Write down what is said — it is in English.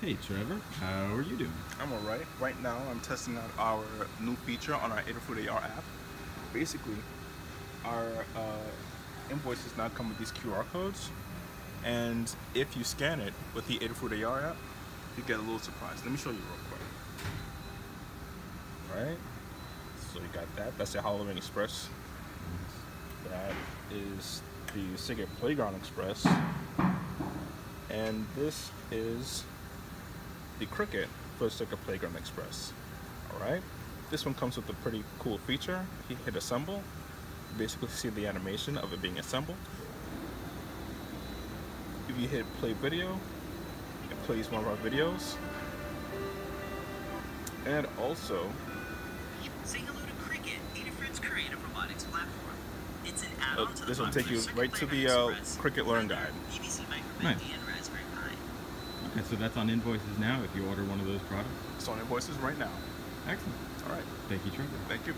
Hey Trevor, how are you doing? I'm alright. Right now I'm testing out our new feature on our Adafruit AR app. Basically, our invoices now come with these QR codes, and if you scan it with the Adafruit AR app, you get a little surprise. Let me show you real quick. Alright, so you got that. That's the Halloween Express. That is the Cigarette Playground Express. And this is the Cricket for Cigarette Playground Express. Alright, this one comes with a pretty cool feature. If you hit assemble, you basically see the animation of it being assembled. If you hit play video, it plays one of our videos. And also, say hello to Cricket, Adafruit's creative robotics platform. It's an add-on to the this will take you right to the Cricket Learn Guide. Nice. Okay, so that's on invoices now if you order one of those products? It's on invoices right now. Excellent. Alright. Thank you, Trevor. Thank you.